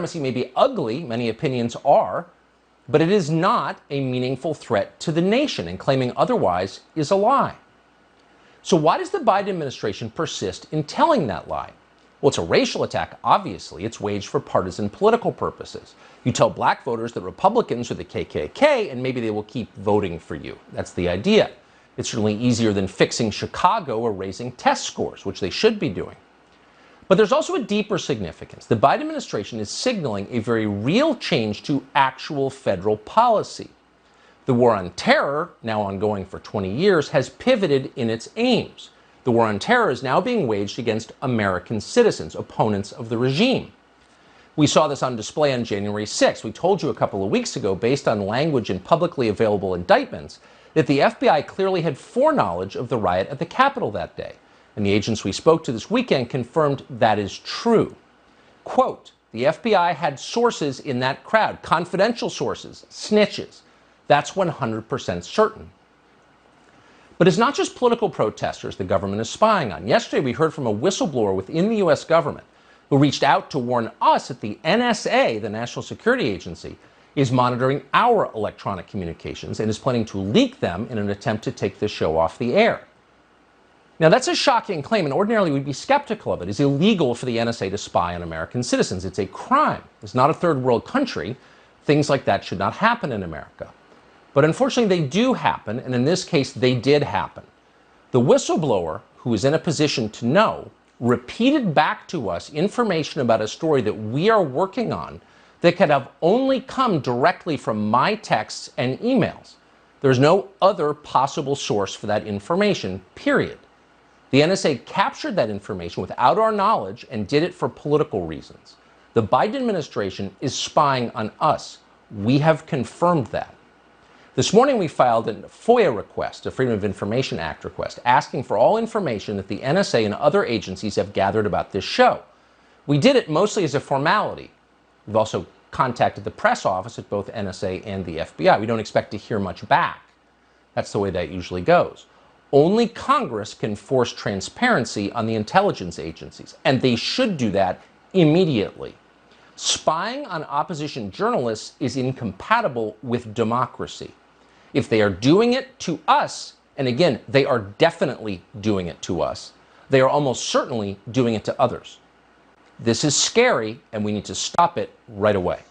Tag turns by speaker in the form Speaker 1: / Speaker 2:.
Speaker 1: supremacy may be ugly, many opinions are, but it is not a meaningful threat to the nation, and claiming otherwise is a lie. So why does the Biden administration persist in telling that lie? Well, it's a racial attack, obviously. It's waged for partisan political purposes. You tell black voters that Republicans are the KKK, and maybe they will keep voting for you. That's the idea. It's certainly easier than fixing Chicago or raising test scores, which they should be doing. But there's also a deeper significance. The Biden administration is signaling a very real change to actual federal policy. The war on terror, now ongoing for 20 years, has pivoted in its aims. The war on terror is now being waged against American citizens, opponents of the regime. We saw this on display on January 6th. We told you a couple of weeks ago, based on language in publicly available indictments, that the FBI clearly had foreknowledge of the riot at the Capitol that day. And the agents we spoke to this weekend confirmed that is true. Quote, the FBI had sources in that crowd, confidential sources, snitches. That's 100% certain. But it's not just political protesters the government is spying on. Yesterday, we heard from a whistleblower within the U.S. government who reached out to warn us that the NSA, the National Security Agency, is monitoring our electronic communications and is planning to leak them in an attempt to take this show off the air. Now, that's a shocking claim, and ordinarily we'd be skeptical of it. It's illegal for the NSA to spy on American citizens. It's a crime. It's not a third world country. Things like that should not happen in America. But unfortunately, they do happen, and in this case, they did happen. The whistleblower, who is in a position to know, repeated back to us information about a story that we are working on that could have only come directly from my texts and emails. There's no other possible source for that information, period. The NSA captured that information without our knowledge and did it for political reasons. The Biden administration is spying on us. We have confirmed that. This morning we filed a FOIA request, a Freedom of Information Act request, asking for all information that the NSA and other agencies have gathered about this show. We did it mostly as a formality. We've also contacted the press office at both NSA and the FBI. We don't expect to hear much back. That's the way that usually goes. Only Congress can force transparency on the intelligence agencies, and they should do that immediately. Spying on opposition journalists is incompatible with democracy. If they are doing it to us, and again, they are definitely doing it to us, they are almost certainly doing it to others. This is scary, and we need to stop it right away.